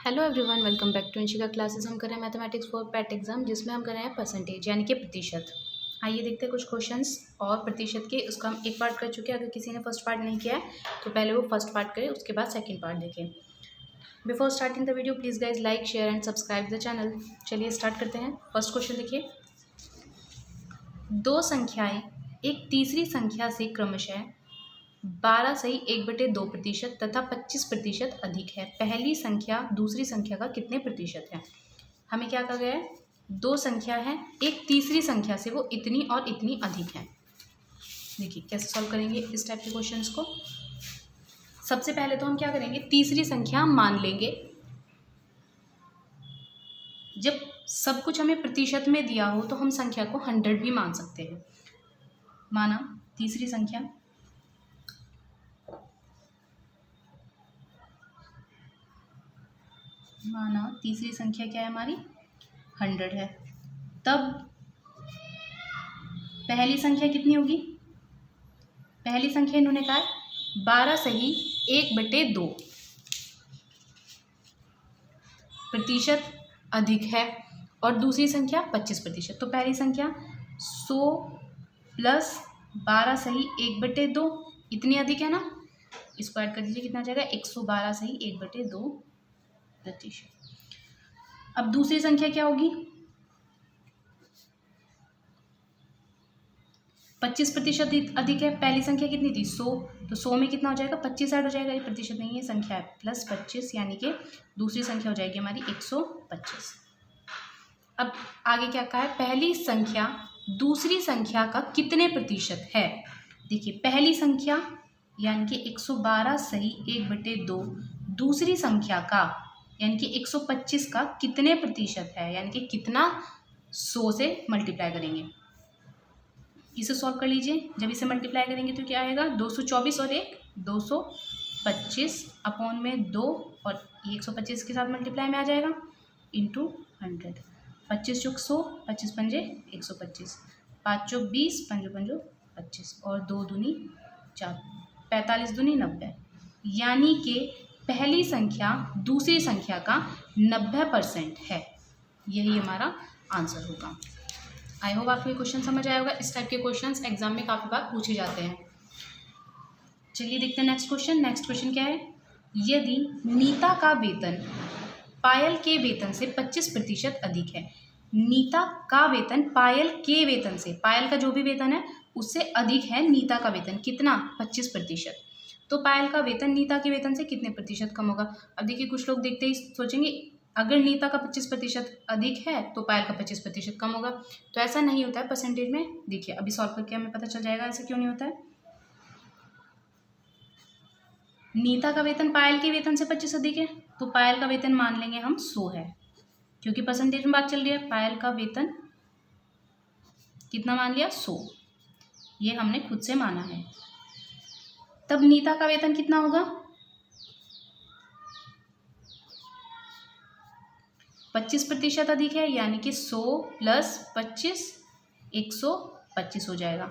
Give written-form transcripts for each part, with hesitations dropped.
Hello everyone, welcome back to Anshika classes. हम कर रहे हैं मैथमेटिक्स फॉर पैट एग्जाम, जिसमें हम कर रहे हैं परसेंटेज यानी कि प्रतिशत। आइए देखते हैं कुछ क्वेश्चंस और प्रतिशत के। उसका हम एक पार्ट कर चुके हैं। अगर किसी ने फर्स्ट पार्ट नहीं किया है तो पहले वो फर्स्ट पार्ट करे, उसके बाद सेकंड पार्ट देखें। Before starting the video please guys like share and subscribe the channel. चलिए स्टार्ट करते हैं। फर्स्ट क्वेश्चन देखिए, दो संख्याएँ एक तीसरी संख्या से क्रमशः 12 सही 1/2% तथा 25% अधिक है। पहली संख्या दूसरी संख्या का कितने प्रतिशत है। हमें क्या कहा गया है, दो संख्या है, एक तीसरी संख्या से वो इतनी और इतनी अधिक है। देखिए कैसे सॉल्व करेंगे इस टाइप के क्वेश्चंस को। सबसे पहले तो हम क्या करेंगे, तीसरी संख्या मान लेंगे। जब सब कुछ हमें प्रतिशत में दिया हो तो हम संख्या को 100 भी मान सकते हैं। माना तीसरी संख्या, माना तीसरी संख्या क्या है हमारी 100 है। तब पहली संख्या कितनी होगी, पहली संख्या इन्होंने कहा है 12 सही 1/2 प्रतिशत अधिक है, और दूसरी संख्या 25%। तो पहली संख्या 100 प्लस 12 सही 1/2 इतनी अधिक है ना, इसको ऐड कर दीजिए, कितना आ जाएगा 112 सही 1/2 प्रतिशत। अब दूसरी संख्या क्या होगी, 25% अधिक है। पहली संख्या कितनी थी 100, तो 100 में कितना हो जाएगा 25 ऐड हो जाएगा, ये प्रतिशत नहीं है संख्या है, प्लस 25 यानी कि दूसरी संख्या हो जाएगी हमारी 125। अब आगे क्या कहा है, पहली संख्या दूसरी संख्या का कितने प्रतिशत है। देखिए पहली संख्या यानी कि 112 सही 1/2 दूसरी संख्या का यानी कि 125 का कितने प्रतिशत है, यानी कि कितना 100 से मल्टीप्लाई करेंगे। इसे सॉल्व कर लीजिए। जब इसे मल्टीप्लाई करेंगे तो क्या आएगा, 224 और 1 225 अपॉन में 2 और 125 के साथ मल्टीप्लाई में आ जाएगा इंटू 100। 25 चौक 100, 25 पंजे 125, 5 चौक 20, 5 पंजो 25 और 2 दूनी 4, 45 दूनी 90, यानी कि पहली संख्या दूसरी संख्या का 90% है। यही हमारा आंसर होगा। आई होप आपको ये क्वेश्चन समझ आया होगा। इस टाइप के क्वेश्चंस एग्जाम में काफ़ी बार पूछे जाते हैं। चलिए देखते हैं नेक्स्ट क्वेश्चन। नेक्स्ट क्वेश्चन क्या है, यदि नीता का वेतन पायल के वेतन से 25% अधिक है। नीता का वेतन पायल के वेतन से, पायल का जो भी वेतन है उससे अधिक है नीता का वेतन, कितना 25%। तो पायल का वेतन नीता के वेतन से कितने प्रतिशत कम होगा। अब देखिए कुछ लोग देखते ही सोचेंगे अगर नीता का 25% अधिक है तो पायल का 25% कम होगा। तो ऐसा नहीं होता है परसेंटेज में। देखिए अभी सॉल्व करके हमें पता चल जाएगा ऐसा क्यों नहीं होता है। नीता का वेतन पायल के वेतन से 25 अधिक है, तो पायल का वेतन मान लेंगे हम 100 है, क्योंकि परसेंटेज में बात चल रही है। पायल का वेतन कितना मान लिया 100, ये हमने खुद से माना है। तब नीता का वेतन कितना होगा, 25% अधिक है, यानी कि 100 प्लस 25 125 हो जाएगा।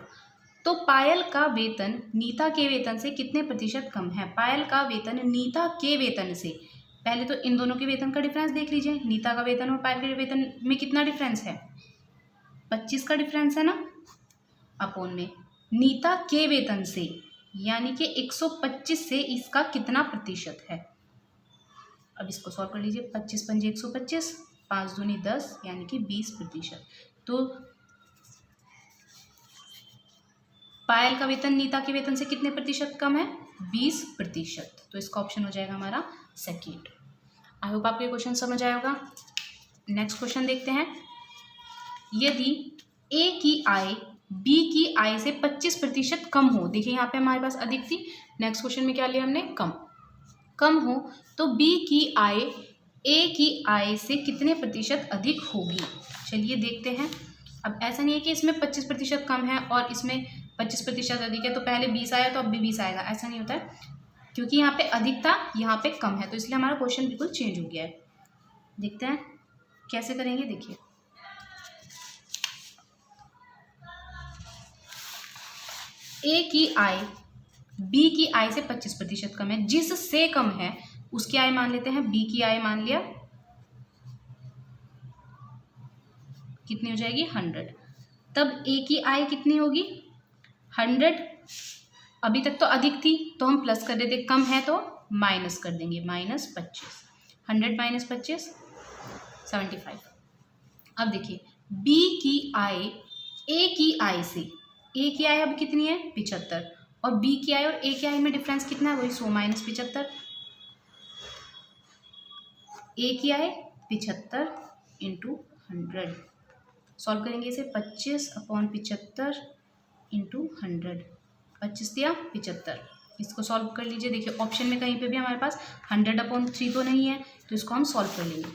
तो पायल का वेतन नीता के वेतन से कितने प्रतिशत कम है। पायल का वेतन नीता के वेतन से, पहले तो इन दोनों के वेतन का डिफरेंस देख लीजिए। नीता का वेतन और पायल के वेतन में कितना डिफरेंस है, 25 का डिफरेंस है ना, अपॉन में नीता के वेतन से यानी कि 125 से इसका कितना प्रतिशत है। अब इसको सॉल्व कर लीजिए। 25 पंजे 125, 5 दूनी 10 यानी कि 20%। तो पायल का वेतन नीता के वेतन से कितने प्रतिशत कम है, 20%। तो इसका ऑप्शन हो जाएगा हमारा सेकेंड। आई होप आपको ये क्वेश्चन समझ आया होगा। नेक्स्ट क्वेश्चन देखते हैं, यदि ए की आय बी की आय से 25% कम हो। देखिए यहाँ पे हमारे पास अधिक थी, नेक्स्ट क्वेश्चन में क्या लिया हमने, कम हो, तो बी की आय ए की आय से कितने प्रतिशत अधिक होगी। चलिए देखते हैं। अब ऐसा नहीं है कि इसमें 25% कम है और इसमें 25% अधिक है, तो पहले 20 आया तो अब भी 20 आएगा, ऐसा नहीं होता है। क्योंकि यहाँ पे अधिक था यहाँ पे कम है, तो इसलिए हमारा क्वेश्चन बिल्कुल चेंज हो गया है। देखते हैं कैसे करेंगे। देखिए ए की आय बी की आय से 25% कम है, जिससे कम है उसकी आय मान लेते हैं, बी की आय मान लिया, कितनी हो जाएगी 100। तब ए की आय कितनी होगी 100। अभी तक तो अधिक थी तो हम प्लस कर देते, कम है तो माइनस कर देंगे, -25। 100 - 25 75। अब देखिए बी की आय ए की आय से, ए की आय अब कितनी है 75, और बी की आय और ए की आय में डिफरेंस कितना है, वही 100 - 75। ए की आय 75 × 100, सॉल्व करेंगे इसे, 25/75 × 100, 25 दिया 75। इसको सॉल्व कर लीजिए। देखिए ऑप्शन में कहीं पे भी हमारे पास 100/3 तो नहीं है, तो इसको हम सॉल्व कर लेंगे।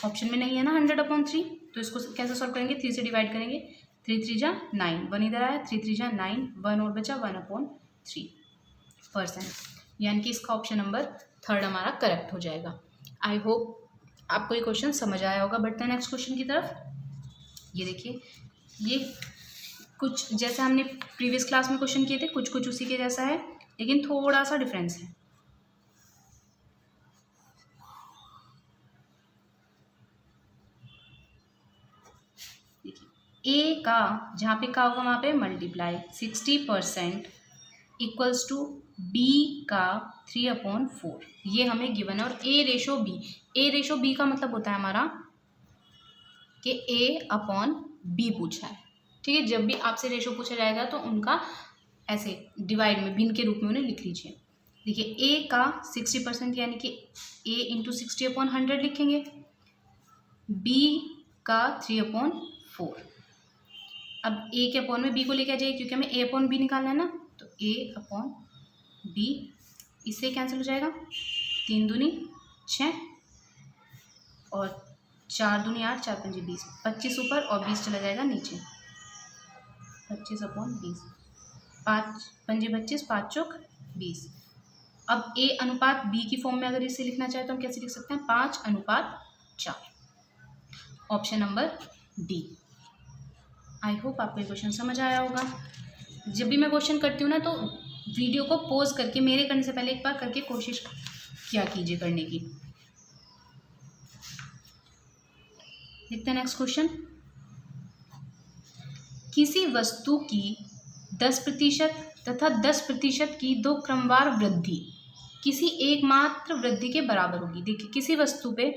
ऑप्शन में नहीं है ना 100/3, तो इसको कैसे सॉल्व करेंगे, 3 से डिवाइड करेंगे, 3 3 जा 9, 1 इधर आया, 3 3 जा 9, 1 और बचा 1/3%, यानी कि इसका ऑप्शन नंबर 3 हमारा करेक्ट हो जाएगा। आई होप आपको ये क्वेश्चन समझ आया होगा। बढ़ते हैं नेक्स्ट क्वेश्चन की तरफ। ये देखिए, ये कुछ जैसे हमने प्रीवियस क्लास में क्वेश्चन किए थे, कुछ कुछ उसी के जैसा है, लेकिन थोड़ा सा डिफरेंस है। ए का जहाँ पे का होगा वहाँ पे मल्टीप्लाई 60% इक्वल्स टू बी का 3/4, ये हमें गिवन है। और ए रेशो बी का मतलब होता है हमारा कि A/B पूछा है, ठीक है। जब भी आपसे रेशो पूछा जाएगा तो उनका ऐसे डिवाइड में भिन्न के रूप में उन्हें लिख लीजिए। देखिए ए का 60% यानी कि A × 60/100 लिखेंगे, बी का 3/4। अब ए के अपॉन में बी को लेके आ जाइए, क्योंकि हमें A/B निकालना है ना, तो A/B इससे कैंसिल हो जाएगा, 3 दूनी 6 और 4 दूनी 8, 4 पंजे 20, 25 ऊपर और 20 चला जाएगा नीचे, 25/20, 5 पंजे 25, 5 चौक 20। अब A अनुपात B की फॉर्म में अगर इसे लिखना चाहे तो हम कैसे लिख सकते हैं, 5:4, option number D. I hope आपको ये क्वेश्चन समझ आया होगा। जब भी मैं क्वेश्चन करती हूँ ना, तो वीडियो को पॉज करके मेरे करने से पहले एक बार करके कोशिश किया कीजिए करने की। देखते हैं नेक्स्ट क्वेश्चन। किसी वस्तु की 10% तथा 10% की 2 क्रमवार वृद्धि किसी एकमात्र वृद्धि के बराबर होगी। देखिए किसी वस्तु पे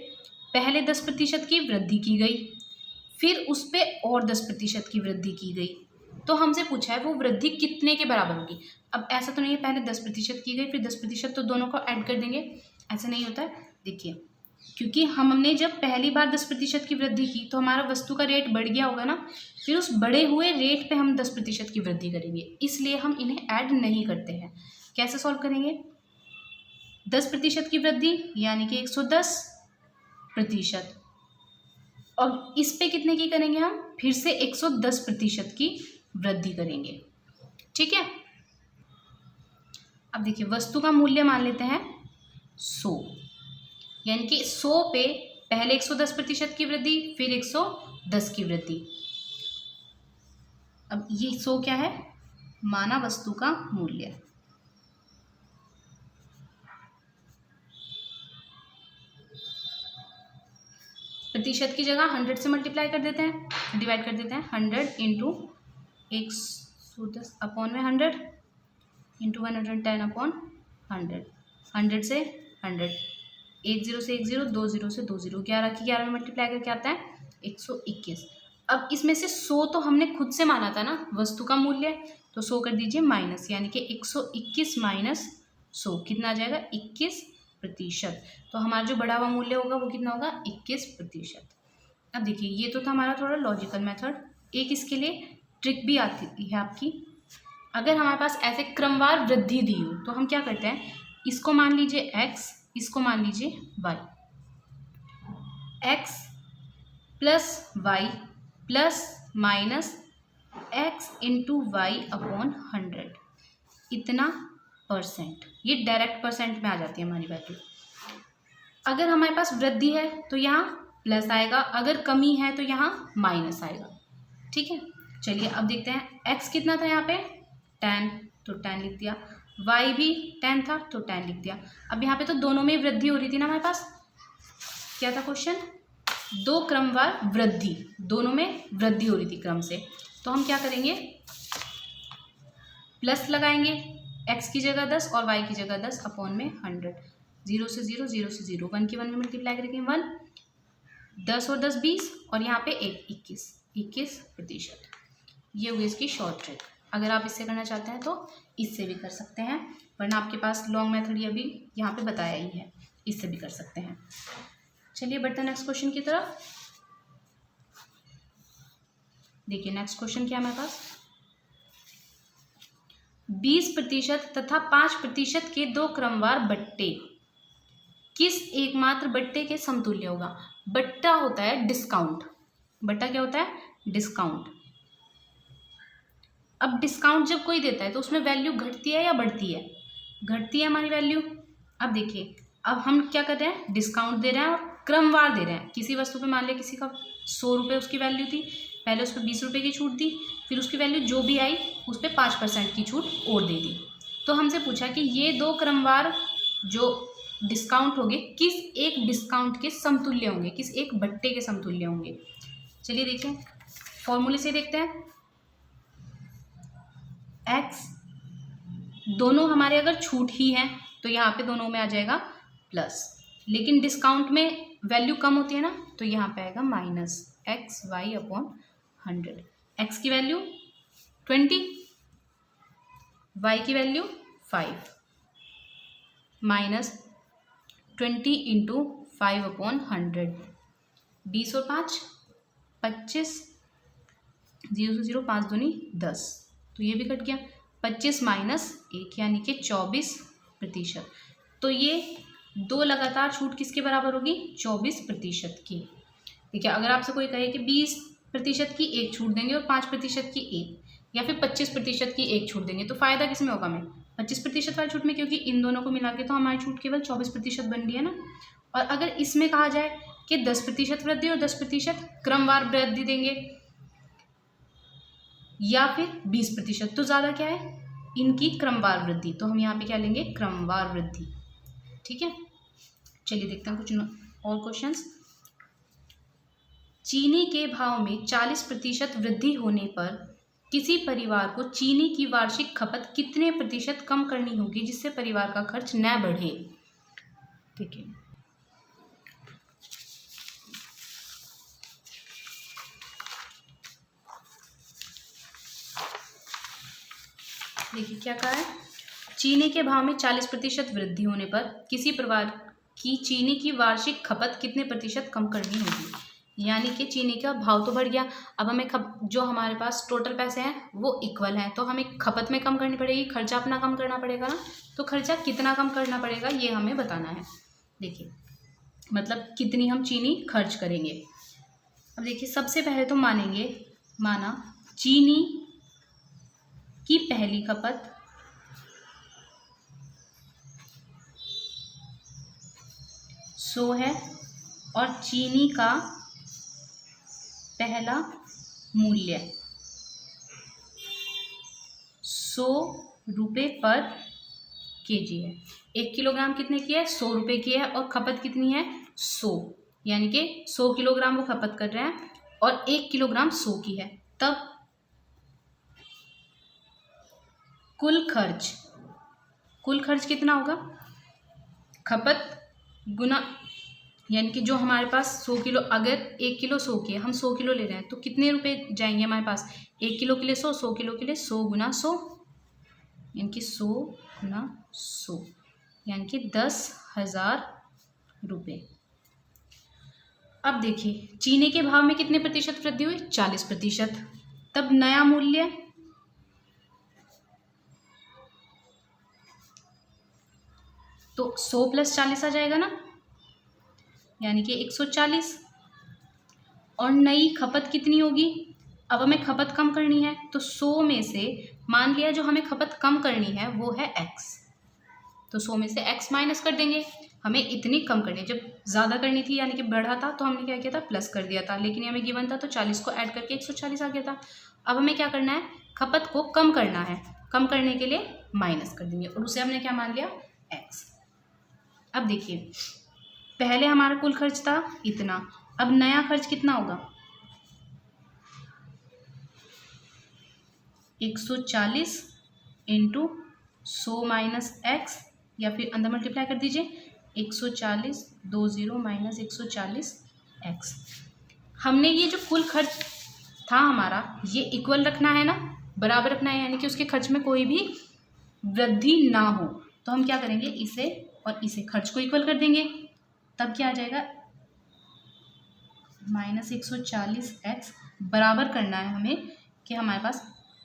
पहले 10% की वृद्धि की गई, फिर उस पे और 10% की वृद्धि की गई, तो हमसे पूछा है वो वृद्धि कितने के बराबर होगी। अब ऐसा तो नहीं है पहले 10% की गई फिर 10%, तो दोनों को ऐड कर देंगे, ऐसा नहीं होता है। देखिए क्योंकि हमने जब पहली बार 10% की वृद्धि की तो हमारा वस्तु का रेट बढ़ गया होगा ना, फिर उस बढ़े हुए रेट पे हम 10% की वृद्धि करेंगे, इसलिए हम इन्हें ऐड नहीं करते हैं। कैसे सॉल्व करेंगे, 10% की वृद्धि यानी कि 110%, और इस पे कितने की करेंगे हम, फिर से 110% की वृद्धि करेंगे, ठीक है। अब देखिए वस्तु का मूल्य मान लेते हैं 100, यानी कि 100 पे पहले 110% की वृद्धि, फिर 110 की वृद्धि। अब ये 100 क्या है, माना वस्तु का मूल्य। प्रतिशत की जगह 100 से मल्टीप्लाई कर देते हैं, डिवाइड कर देते हैं, 100 × 110/100 × 110/100, 100 से 100, 1 0 से 1 0, 2 0 से 2 0, 11 की 11 में मल्टीप्लाई करके आता है 121। अब इसमें से 100 तो हमने खुद से माना था ना वस्तु का मूल्य, तो 100 कर दीजिए माइनस, यानी कि 121 - 100 कितना आ जाएगा 21%। तो हमारा जो बढ़ा हुआ मूल्य होगा वो कितना होगा 21%। अब देखिए ये तो था हमारा थोड़ा लॉजिकल मेथड। एक इसके लिए ट्रिक भी आती है आपकी, अगर हमारे पास ऐसे क्रमवार वृद्धि दी हो तो हम क्या करते हैं, इसको मान लीजिए x, इसको मान लीजिए y, x + y ± x × y/100 इतना %, ये डायरेक्ट परसेंट में आ जाती है हमारी वैल्यू। अगर हमारे पास वृद्धि है तो यहाँ प्लस आएगा, अगर कमी है तो यहाँ माइनस आएगा, ठीक है। चलिए अब देखते हैं x कितना था यहाँ पे 10, तो 10 लिख दिया, y भी 10 था तो 10 लिख दिया। अब यहाँ पे तो दोनों में वृद्धि हो रही थी ना हमारे पास, क्या था क्वेश्चन, दो क्रमवार वृद्धि, दोनों में वृद्धि हो रही थी क्रम से। तो हम क्या करेंगे, प्लस लगाएंगे, x की जगह 10 और y की जगह 10 अपॉन में 100, 0 से 0, 0 से 0, 1 की 1 में मल्टीप्लाई करेंगे 1, 10 और 10 20 और यहाँ पे 1 21%। ये हुई इसकी शॉर्ट ट्रिक। अगर आप इससे करना चाहते हैं तो इससे भी कर सकते हैं, वरना आपके पास लॉन्ग मेथड ये अभी यहाँ पे बताया ही है, इससे भी कर सकते हैं। चलिए बढ़ते हैं नेक्स्ट क्वेश्चन की तरफ। देखिए नेक्स्ट क्वेश्चन क्या है हमारे पास, 20% तथा 5% के दो क्रमवार बट्टे किस एकमात्र बट्टे के समतुल्य होगा। बट्टा होता है डिस्काउंट, बट्टा क्या होता है, डिस्काउंट। अब डिस्काउंट जब कोई देता है तो उसमें वैल्यू घटती है या बढ़ती है, घटती है हमारी वैल्यू। अब देखिए, अब हम क्या कर रहे हैं, डिस्काउंट दे रहे हैं और क्रमवार दे रहे हैं। किसी वस्तु पे मान लिया किसी का 100 रुपये उसकी वैल्यू थी, पहले उस पर 20 रुपये की छूट दी, फिर उसकी वैल्यू जो भी आई उस पर 5% की छूट और दे दी। तो हमसे पूछा कि ये दो क्रमवार जो डिस्काउंट होंगे किस एक डिस्काउंट के समतुल्य होंगे, किस एक बट्टे के समतुल्य होंगे। चलिए देखिए फॉर्मूले से देखते हैं। x दोनों हमारे अगर छूट ही है तो यहाँ पे दोनों में आ जाएगा प्लस, लेकिन डिस्काउंट में वैल्यू कम होती है ना, तो यहाँ पे आएगा माइनस XY अपॉन 100। x की वैल्यू 20, y की वैल्यू 5, माइनस 20 इंटू 5 अपॉन 100, 20 और 5 25, 0 से 0, 5 दूनी 10, तो ये भी कट गया। 25 माइनस 1 यानी कि 24%। तो ये दो लगातार छूट किसके बराबर होगी, 24% की। ठीक है, अगर आपसे कोई कहे कि 20% की एक छूट देंगे और 5% की एक, या फिर 25% की एक छूट देंगे, तो फ़ायदा किस में होगा हमें, 25% वाली छूट में, क्योंकि इन दोनों को मिला के तो हमारी छूट केवल 24% बन रही है ना। और अगर इसमें कहा जाए कि 10% वृद्धि और 10% क्रमवार वृद्धि देंगे, या फिर 20%, तो ज़्यादा क्या है, इनकी क्रमवार वृद्धि। तो हम यहाँ पे क्या लेंगे, क्रमवार वृद्धि। ठीक है, चलिए देखते हैं कुछ और क्वेश्चंस। चीनी के भाव में 40% वृद्धि होने पर किसी परिवार को चीनी की वार्षिक खपत कितने प्रतिशत कम करनी होगी जिससे परिवार का खर्च न बढ़े। ठीक है, देखिए क्या कहा है, चीनी के भाव में 40% वृद्धि होने पर किसी परिवार की चीनी की वार्षिक खपत कितने प्रतिशत कम करनी होगी। यानी कि चीनी का भाव तो बढ़ गया, अब हमें जो हमारे पास टोटल पैसे हैं वो इक्वल हैं, तो हमें खपत में कम करनी पड़ेगी, खर्चा अपना कम करना पड़ेगा ना। तो खर्चा कितना कम करना पड़ेगा ये हमें बताना है। देखिए मतलब कितनी हम चीनी खर्च करेंगे। अब देखिए सबसे पहले तो माना चीनी की पहली खपत 100 है और चीनी का पहला मूल्य 100 रुपये पर केजी है। 1 किलोग्राम कितने की है, 100 रुपये की है, और खपत कितनी है 100, यानी कि 100 किलोग्राम वो खपत कर रहे हैं और 1 किलोग्राम 100 की है। तब कुल खर्च कितना होगा, खपत गुना, यानी कि जो हमारे पास 100 किलो, अगर 1 किलो 100 की है, हम 100 किलो ले रहे हैं, तो कितने रुपए जाएंगे हमारे पास, 1 किलो के लिए 100, 100 किलो के लिए 100 गुना 100, यानी कि 100 गुना 100, यानी कि 10,000 रुपये। अब देखिए चीनी के भाव में कितने प्रतिशत वृद्धि हुई, 40%। तब नया मूल्य तो 100 + 40 आ जाएगा ना, यानी कि 140। और नई खपत कितनी होगी, अब हमें खपत कम करनी है, तो 100 में से मान लिया जो हमें खपत कम करनी है वो है x, तो 100 में से x माइनस कर देंगे। हमें इतनी कम करनी है, जब ज़्यादा करनी थी यानी कि बढ़ा था तो हमने क्या किया था, प्लस कर दिया था, लेकिन हमें गिवन था तो 40 को ऐड करके 140 आ गया था। अब हमें क्या करना है, खपत को कम करना है। कम करने के लिए माइनस कर देंगे और उसे हमने क्या मान लिया x। अब देखिए पहले हमारा कुल खर्च था इतना, अब नया खर्च कितना होगा 140 इंटू 100 माइनस एक्स, या फिर अंदर मल्टीप्लाई कर दीजिए 140 20 माइनस 140 एक्स। हमने ये जो कुल खर्च था हमारा ये इक्वल रखना है ना, बराबर रखना है, यानी कि उसके खर्च में कोई भी वृद्धि ना हो। तो हम क्या करेंगे इसे और इसे खर्च को इक्वल कर देंगे, तब क्या आ जाएगा माइनस 140 एक्स बराबर करना है हमें कि हमारे पास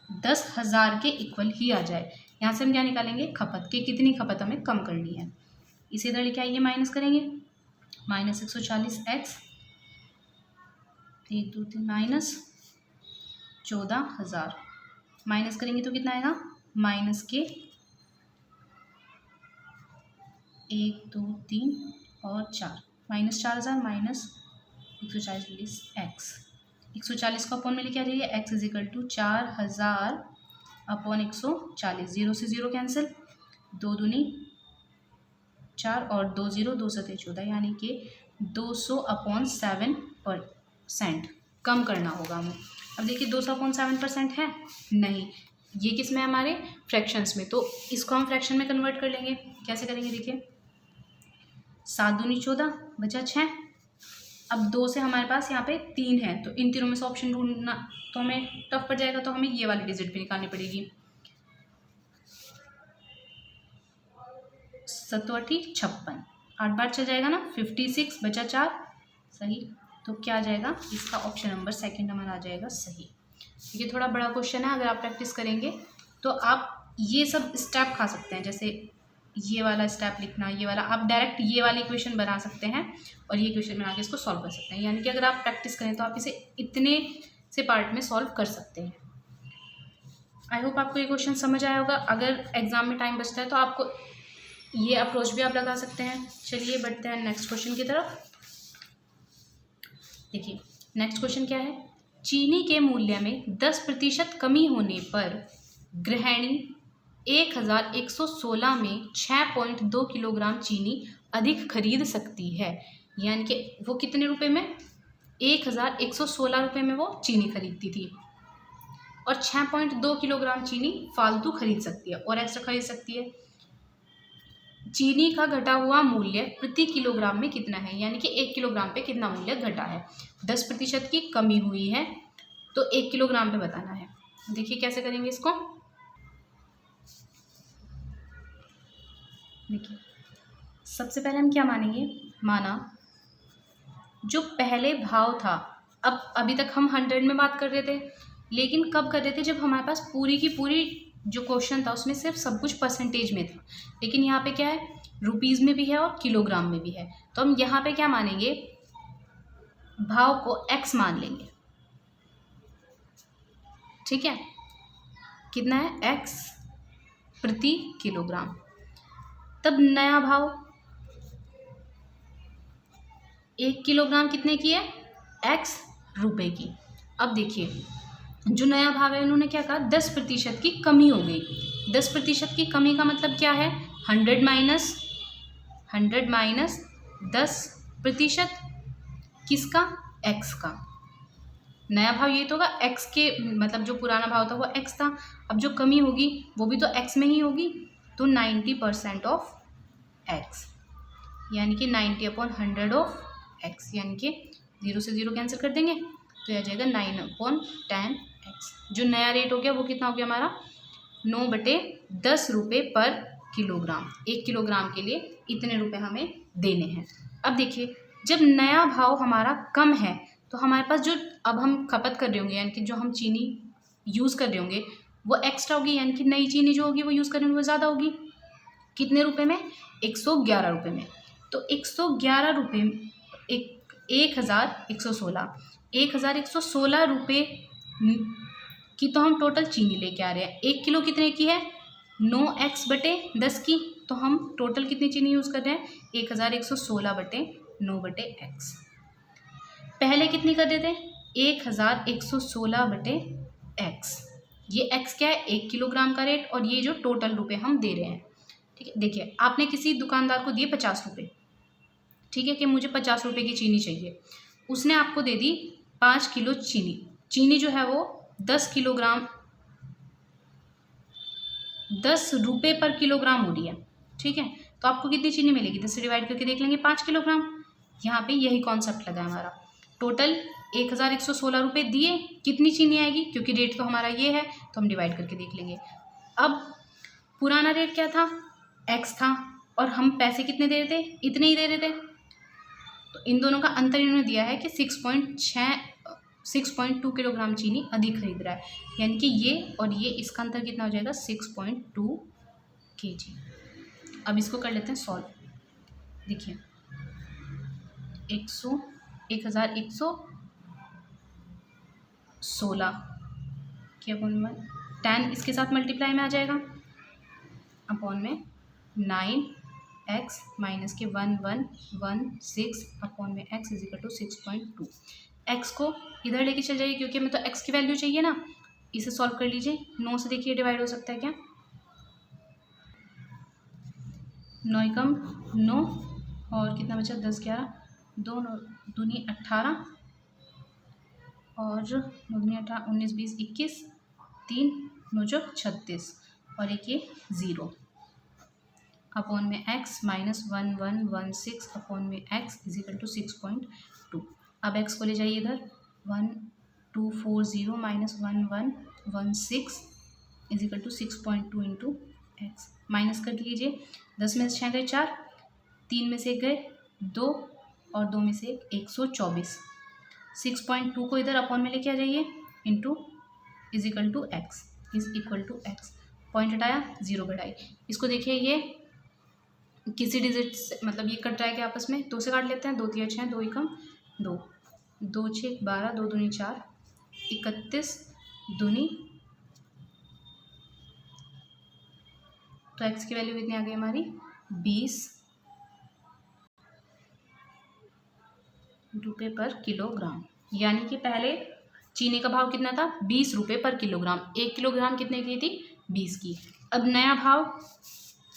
10,000 के इक्वल ही आ जाए। यहाँ से हम क्या निकालेंगे खपत के, कितनी खपत हमें कम करनी है। इसी तरह लेके आइए माइनस करेंगे माइनस 140 एक्स 1 2 3 माइनस 14,000 माइनस करेंगे तो कितना आएगा माइनस के 1 2 3 और 4 माइनस 4,000 माइनस 140 एक्स। 140 को अपॉन में लेके आ जाइए x is equal to 4,000 upon 140, 0 से 0 कैंसिल, 2 दूनी 4 और 2 0 2 सते 14, यानी कि 200/7% कम करना होगा हमें। अब देखिए 200/7% है नहीं, ये किस में हमारे फ्रैक्शंस में, तो इसको हम फ्रैक्शन में कन्वर्ट कर लेंगे। कैसे करेंगे देखिए 7 दूनी 14 बचा 6, अब 2 से हमारे पास यहाँ पे 3 है, तो इन तीनों में से ऑप्शन ढूंढना तो हमें टफ पड़ जाएगा, तो हमें ये वाली डिजिट भी निकालनी पड़ेगी। 7 8 56, 8 बार चल जाएगा ना 56 बचा 4 सही, तो क्या आ जाएगा इसका ऑप्शन नंबर सेकंड हमारा आ जाएगा सही। ये थोड़ा बड़ा क्वेश्चन है, अगर आप प्रैक्टिस करेंगे तो आप ये सब स्टेप खा सकते हैं, जैसे ये वाला स्टेप लिखना, ये वाला आप डायरेक्ट ये वाली इक्वेशन बना सकते हैं और ये इक्वेशन बना के इसको सॉल्व कर सकते हैं। यानी कि अगर आप प्रैक्टिस करें तो आप इसे इतने से पार्ट में सॉल्व कर सकते हैं। आई होप आपको ये क्वेश्चन समझ आया होगा। अगर एग्जाम में टाइम बचता है तो आपको ये अप्रोच भी आप लगा सकते हैं। चलिए बढ़ते हैं नेक्स्ट क्वेश्चन की तरफ। देखिए नेक्स्ट क्वेश्चन क्या है, चीनी के मूल्य में 10% कमी होने पर गृहिणी 1116 में 6.2 किलोग्राम चीनी अधिक खरीद सकती है। यानी कि वो कितने रुपए में 1116 रुपये में वो चीनी खरीदती थी और 6.2 किलोग्राम चीनी फालतू खरीद सकती है और एक्स्ट्रा खरीद सकती है। चीनी का घटा हुआ मूल्य प्रति किलोग्राम में कितना है, यानी कि 1 किलोग्राम पे कितना मूल्य घटा है। 10% की कमी हुई है तो 1 किलोग्राम पे बताना है। देखिए कैसे करेंगे इसको। देखिए सबसे पहले हम क्या मानेंगे, माना जो पहले भाव था, अब अभी तक हम 100 में बात कर रहे थे, लेकिन कब कर रहे थे जब हमारे पास पूरी की पूरी जो क्वेश्चन था उसमें सिर्फ सब कुछ परसेंटेज में था, लेकिन यहाँ पे क्या है रुपीज़ में भी है और किलोग्राम में भी है। तो हम यहाँ पे क्या मानेंगे, भाव को x मान लेंगे, ठीक है, कितना है x प्रति किलोग्राम। तब नया भाव 1 किलोग्राम कितने की है, x रुपए की। अब देखिए जो नया भाव है उन्होंने क्या कहा 10% की कमी हो गई। 10% की कमी का मतलब क्या है 100 माइनस 10% किसका, x का। नया भाव ये तो होगा x के, मतलब जो पुराना भाव था वो x था, अब जो कमी होगी वो भी तो x में ही होगी, तो 90% ऑफ x, यानी कि 90/100 ऑफ x, यानी कि 0 से 0 कैंसिल कर देंगे तो यह आ जाएगा 9/10x। जो नया रेट हो गया वो कितना हो गया हमारा 9/10 रुपये पर किलोग्राम। 1 किलोग्राम के लिए इतने रुपए हमें देने हैं। अब देखिए जब नया भाव हमारा कम है तो हमारे पास जो अब हम खपत कर रहे होंगे, यानी कि जो हम चीनी यूज़ कर रहे होंगे वो एक्स्ट्रा होगी, यानी कि नई चीनी जो होगी वो यूज़ करेंगे वो ज़्यादा होगी। कितने रुपए में 111 रुपये में। तो 111 रुपये 1116 रुपये की तो हम टोटल चीनी लेके आ रहे हैं। 1 किलो कितने की है 9x/10 की, तो हम टोटल कितनी चीनी यूज़ कर रहे हैं 1116/9/x। पहले कितनी कर देते 1116/x, ये x क्या है, 1 किलोग्राम का रेट, और ये जो टोटल रुपए हम दे रहे हैं। ठीक है, देखिए आपने किसी दुकानदार को दिए 50 रुपये, ठीक है, कि मुझे 50 रुपये की चीनी चाहिए। उसने आपको दे दी 5 किलो चीनी। चीनी जो है वो 10 किलोग्राम 10 रुपये पर किलोग्राम हो रही है। ठीक है, तो आपको कितनी चीनी मिलेगी, 10 से डिवाइड करके देख लेंगे, 5 किलोग्राम। यहाँ पे यही कॉन्सेप्ट लगा है हमारा। टोटल 1116 रुपये दिए, कितनी चीनी आएगी, क्योंकि रेट तो हमारा ये है तो हम डिवाइड करके देख लेंगे। अब पुराना रेट क्या था, x था, और हम पैसे कितने दे रहे थे, इतने ही दे रहे थे। तो इन दोनों का अंतर इन्होंने दिया है कि 6.2 किलोग्राम चीनी अधिक खरीद रहा है, यानी कि ये और ये, इसका अंतर कितना हो जाएगा, 6.2 kg। अब इसको कर लेते हैं सॉल्व। देखिए 1116 के अपॉन में 10 इसके साथ मल्टीप्लाई में आ जाएगा, अपॉन में 9x माइनस के 1116 अपॉन में x is equal to 6.2। x को इधर लेके चल जाइए, क्योंकि हमें तो x की वैल्यू चाहिए ना। इसे सॉल्व कर लीजिए, 9 से देखिए डिवाइड हो सकता है क्या, 9 एकम 9, और कितना बचा, 10 11 2 दूनी 18, और 9 दूनी 18 19 20 21 3 9 जो 36, और एक ये 0 अपॉन में x माइनस 1116 अपॉन में x इज इक्वल टू 6.2। अब x को ले जाइए इधर, 1240 minus 1116 is equal to 6.2 into x. Minus कर लीजिए, 10 में से 6 गए 4, 3 में से 1 गए 2, और 2 में से 124। 6.2 को इधर अपॉन में लेके आ जाइए, into is equal to x, is equal to x. Point हटाया, 0 घटाई। इसको देखिए, ये किसी डिजिट से, मतलब ये कट जाएगा आपस में, 2 से काट लेते हैं, 2 3 6 2 एकम 2 2 6 12 2 दूनी 4 31 दूनी, तो x की वैल्यू कितनी आ गई हमारी, 20 रुपये पर किलोग्राम। यानी कि पहले चीनी का भाव कितना था, 20 रुपये पर किलोग्राम। 1 किलोग्राम कितने की थी, 20 की। अब नया भाव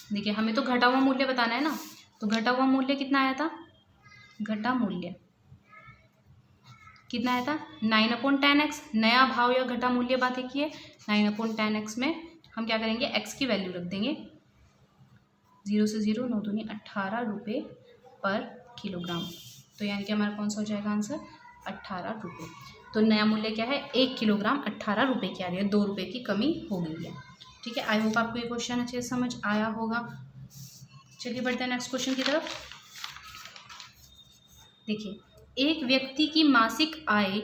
देखिए, हमें तो घटा हुआ मूल्य बताना है ना, तो घटा हुआ मूल्य कितना आया था, घटा मूल्य कितना आया था, 9/10x। नया भाव या घटा मूल्य बात है कि 9/10x में हम क्या करेंगे, x की वैल्यू रख देंगे, 0 से 0 9 दूनी 18 रुपये पर किलोग्राम। तो यानी कि हमारा कौन सा हो जाएगा आंसर, 18 रुपये। तो नया मूल्य क्या है, 1 किलोग्राम 18 रुपये की आ रही है, 2 रुपये की कमी हो गई है। ठीक है, आई होप आपको ये क्वेश्चन अच्छे से समझ आया होगा। चलिए बढ़ते हैं नेक्स्ट क्वेश्चन की तरफ। देखिए, एक व्यक्ति की मासिक आय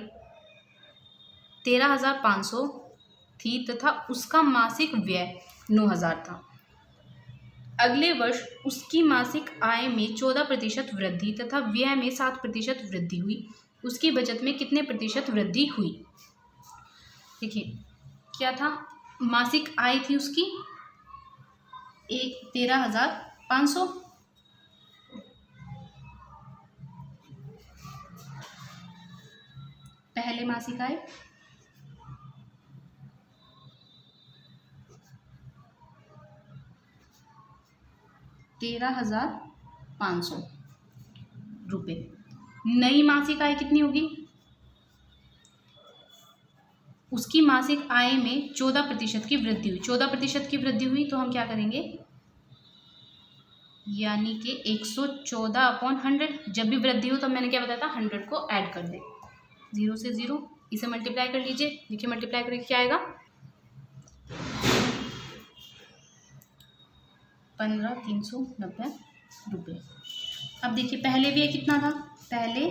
13,500 थी तथा उसका मासिक व्यय 9,000 था। अगले वर्ष उसकी मासिक आय में 14% वृद्धि तथा व्यय में 7% वृद्धि हुई। उसकी बचत में कितने प्रतिशत वृद्धि हुई। देखिए क्या था, मासिक आय थी उसकी 13,500, पहले मासिक आय 13,500 रुपये। नई मासिक आय कितनी होगी, उसकी मासिक आय में 14% की वृद्धि हुई। 14% की वृद्धि हुई तो हम क्या करेंगे, यानी कि 114/100। जब भी वृद्धि हो तो मैंने क्या बताया था, 100 को ऐड कर दे, 0 से 0 इसे मल्टीप्लाई कर लीजिए। देखिए मल्टीप्लाई करके क्या आएगा, 15,390 रुपये। अब देखिए पहले व्यय कितना था, पहले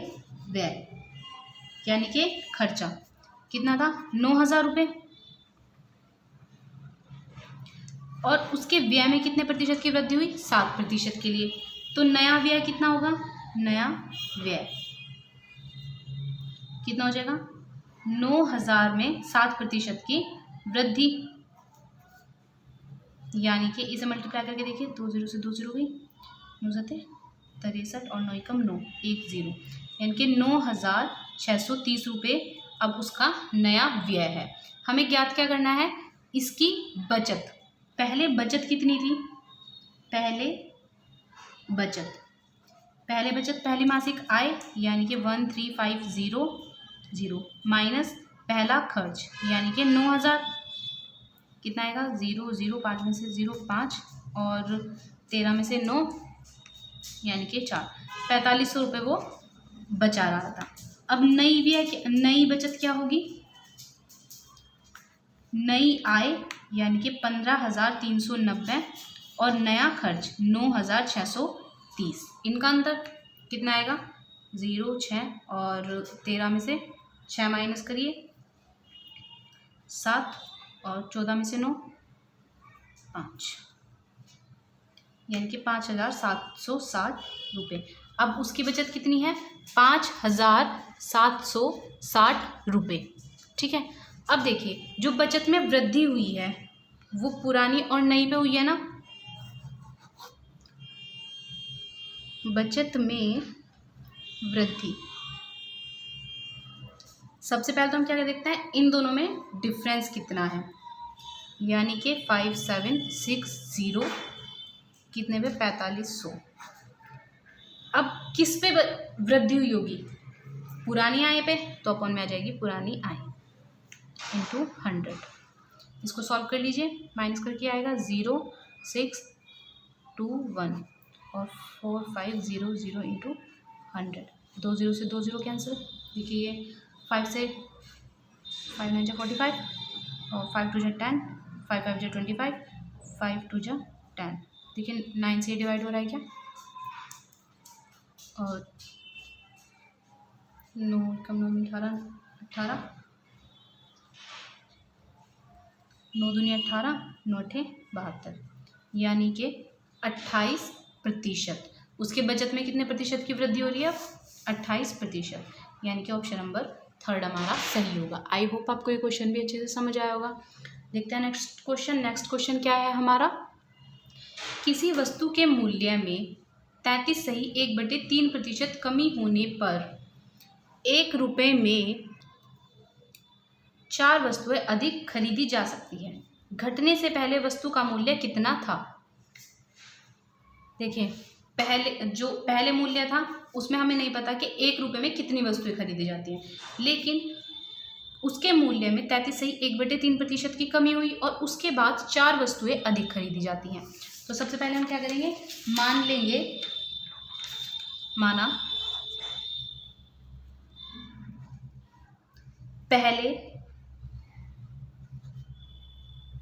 व्यय यानी कि खर्चा कितना था, 9,000 रुपये, और उसके व्यय में कितने प्रतिशत की वृद्धि हुई, 7% के लिए। तो नया व्यय कितना होगा, नया व्यय कितना हो जाएगा, 9,000 में 7% की वृद्धि, यानी कि इसे मल्टीप्लाई करके देखिए, 2 0 से 2 0 गई, 9 7 63 और 9 एकम 9 1 0, यानी कि 9,630 रुपये अब उसका नया व्यय है। हमें ज्ञात क्या करना है, इसकी बचत, पहले बचत कितनी थी, पहले बचत पहली मासिक आय यानी कि 13500 माइनस पहला खर्च यानी कि 9000, कितना आएगा 0 0, 5 में से 0 5 और 13 में से 9 यानी कि 4, 4500 रुपये वो बचा रहा था। अब नई भी है, नई बचत क्या होगी, नई आय यानी कि 15,390 और नया खर्च 9,630, इनका अंतर कितना आएगा 0 6 और 13 में से 6 माइनस करिए 7 और 14 में से 9 5 यानी कि 5,760 रुपये। अब उसकी बचत कितनी है 5,760 रुपये। ठीक है, अब देखिए जो बचत में वृद्धि हुई है वो पुरानी और नई पे हुई है ना, बचत में वृद्धि, सबसे पहले तो हम क्या देखते हैं इन दोनों में डिफरेंस कितना है, यानी कि 5760 कितने पे 4500। अब किस पे वृद्धि हुई होगी, पुरानी आय पे, तो अपन में आ जाएगी पुरानी आय इंटू 100। इसको सॉल्व कर लीजिए, माइनस करके आएगा 0621 और 4500 इंटू 100, 2 0 से 2 0 कैंसिल, देखिए ये 5 से 5 9 जा 45 और 5 2 जा 10, 5 5 जा 25, 5 2 जा 10, देखिए 9 से डिवाइड हो रहा है क्या, और 9 कम 9 18 18, 9 दूनी 18, 9 8 72, यानी कि 28%। उसके बचत में कितने प्रतिशत की वृद्धि हो रही है, 28%, यानी कि ऑप्शन नंबर 3 हमारा सही होगा। आई होप आपको ये क्वेश्चन भी अच्छे से समझ आया होगा। देखते हैं नेक्स्ट क्वेश्चन। नेक्स्ट क्वेश्चन क्या है हमारा, किसी वस्तु के मूल्य में 33.1/3% कमी होने पर 1 रुपये में 4 वस्तुएं अधिक खरीदी जा सकती है, घटने से पहले वस्तु का मूल्य कितना था। देखिए पहले मूल्य था उसमें हमें नहीं पता कि 1 रुपये में कितनी वस्तुएं खरीदी जाती हैं, लेकिन उसके मूल्य में 33.1/3% की कमी हुई और उसके बाद 4 वस्तुएं अधिक खरीदी जाती हैं। तो सबसे पहले हम क्या करेंगे, मान लेंगे, माना पहले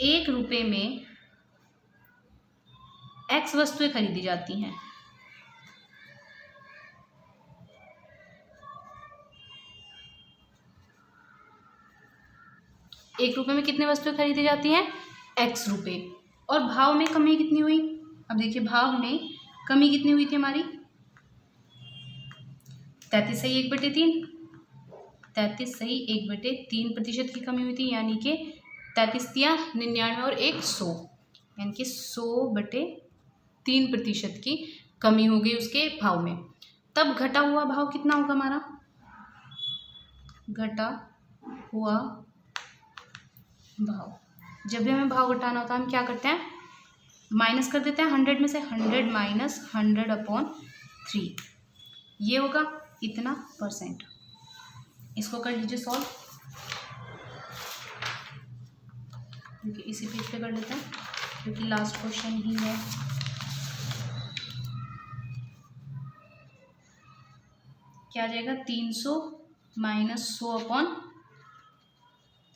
1 रुपये में x वस्तुएं खरीदी जाती हैं, एक रुपये में कितने वस्तुएं खरीदी जाती हैं, x रुपये, और भाव में कमी कितनी हुई। अब देखिए भाव में कमी कितनी हुई थी हमारी, 33.1/3, 33.1/3% की कमी हुई थी, यानी कि 33×99 और 100, यानी कि 100/3% की कमी हो गई उसके भाव में। तब घटा हुआ भाव कितना होगा हमारा, घटा हुआ भाव, जब भी हमें भाव घटाना होता है हम क्या करते हैं, माइनस कर देते हैं 100 में से, 100 माइनस 100/3, ये होगा इतना %। इसको कर लीजिए सॉल्व, क्योंकि इसी पेज पे कर लेते हैं क्योंकि लास्ट क्वेश्चन ही है। क्या आ जाएगा, 300 माइनस 100/3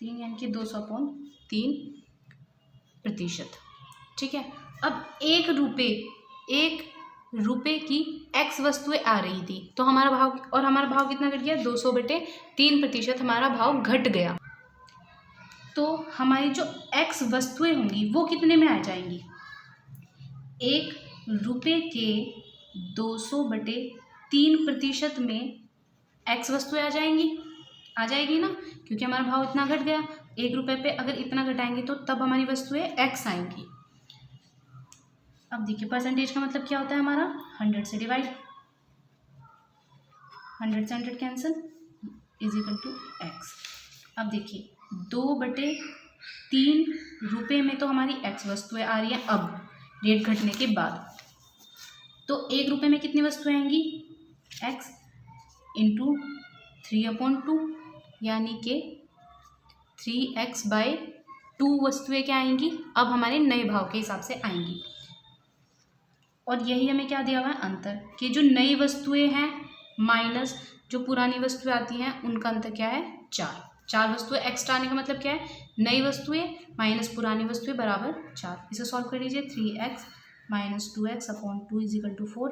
यानी कि 200/3%। ठीक है, अब 1 रुपये की x वस्तुएं आ रही थी तो हमारा भाव, और हमारा भाव कितना घट गया, 200/3% हमारा भाव घट गया। तो हमारी जो x वस्तुएं होंगी वो कितने में आ जाएंगी, 1 रुपये के 200/3% में x वस्तुएं आ जाएगी ना, क्योंकि हमारा भाव इतना घट गया। 1 रुपये पे अगर इतना घटाएंगे तो तब हमारी वस्तुएं x आएंगी। अब देखिए परसेंटेज का मतलब क्या होता है हमारा, 100 से डिवाइड, 100 से 100 cancel, is equal to x। अब देखिए 2/100 ₹3 में तो हमारी x वस्तुएं आ रही हैं अब रेट घटने के बाद। तो ₹1 में कितनी वस्तुएं आएंगी? x इंटू 3/2 यानी कि 3x/2 वस्तुएं क्या आएंगी अब हमारे नए भाव के हिसाब से आएंगी। और यही हमें क्या दिया हुआ है? अंतर, कि जो नई वस्तुएं हैं माइनस जो पुरानी वस्तुएं आती हैं उनका अंतर क्या है? 4 वस्तुएं एक्स्ट्रा आने का मतलब क्या है? नई वस्तुएं माइनस पुरानी वस्तुएं बराबर 4। इसे सॉल्व कर लीजिए। 3x - 2x/2 = 4।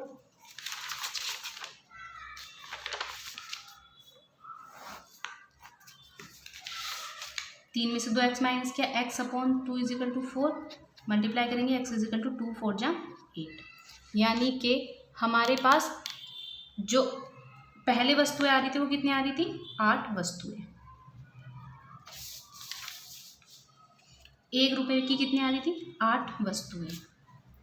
तीन में से 2x माइनस किया, x/2 = 4 मल्टीप्लाई करेंगे, x = 2 4 जा 8। यानी कि हमारे पास जो पहले वस्तुएं आ रही थी वो कितनी आ रही थी? 8 वस्तुएं। ₹1 की कितनी आ रही थी? 8 वस्तुएं।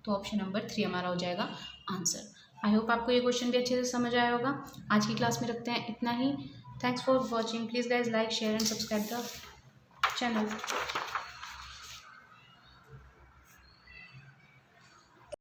तो ऑप्शन नंबर 3 हमारा हो जाएगा आंसर। आई होप आपको ये क्वेश्चन भी अच्छे से समझ आया होगा। आज की क्लास में रखते हैं इतना ही। Thanks for watching. Please guys like share and subscribe the channel.